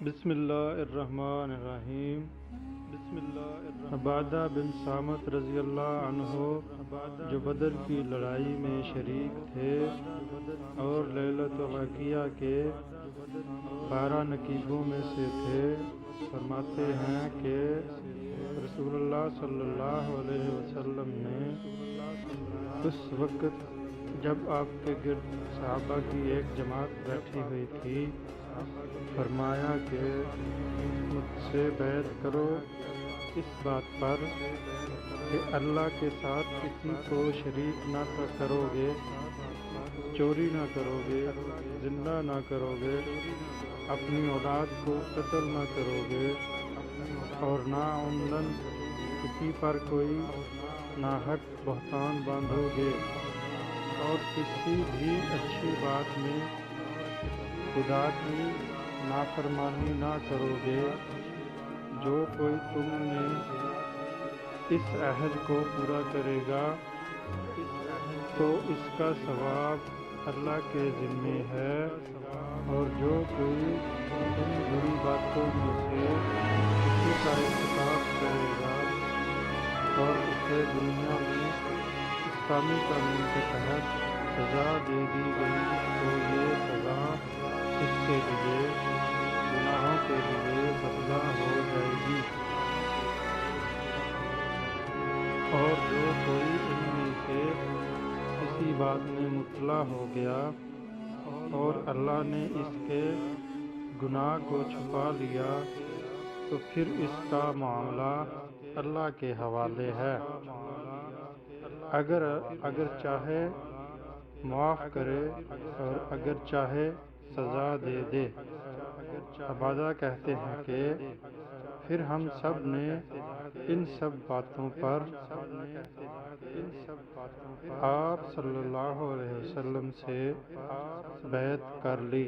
بسم اللہ الرحمن الرحیم۔ عبادہ بن صامت رضی اللہ عنہ جو بدر کی لڑائی میں شریک تھے اور لیلۃ الواقعہ کے 12 نقیبوں میں سے تھے، فرماتے ہیں کہ رسول اللہ صلی اللہ علیہ وسلم نے اس وقت جب آپ کے گرد صحابہ کی ایک جماعت بیٹھی ہوئی تھی، فرمایا کہ مجھ سے بیعت کرو اس بات پر کہ اللہ کے ساتھ کسی کو شریک نہ کرو گے، چوری نہ کرو گے، زنا نہ کرو گے، اپنی اولاد کو قتل نہ کرو گے، اور نہ عمدن کسی پر کوئی ناحق بہتان باندھو گے، اور کسی بھی اچھی بات میں خدا کی نافرمانی نہ کرو گے۔ جو کوئی تم نے اس عہد کو پورا کرے گا تو اس کا ثواب اللہ کے ذمے ہے، اور جو کوئی ان بری باتوں میں سے کسی کا ارتکاب کرے گا اور اسے دنیا میں اسلامی قانون کے تحت سزا دے دی گئی تو یہ سزا اس کے لیے گناہوں کے لیے بدلہ ہو جائے گی، اور جو کوئی ان میں سے کسی بات میں مبتلا ہو گیا اور اللہ نے اس کے گناہ کو چھپا لیا تو پھر اس کا معاملہ اللہ کے حوالے ہے، اگر چاہے معاف کرے اور اگر چاہے سزا دے دے۔ عبادہ کہتے ہیں کہ پھر ہم سب نے ان سب باتوں پر آپ صلی اللہ علیہ وسلم سے بیعت کر لی۔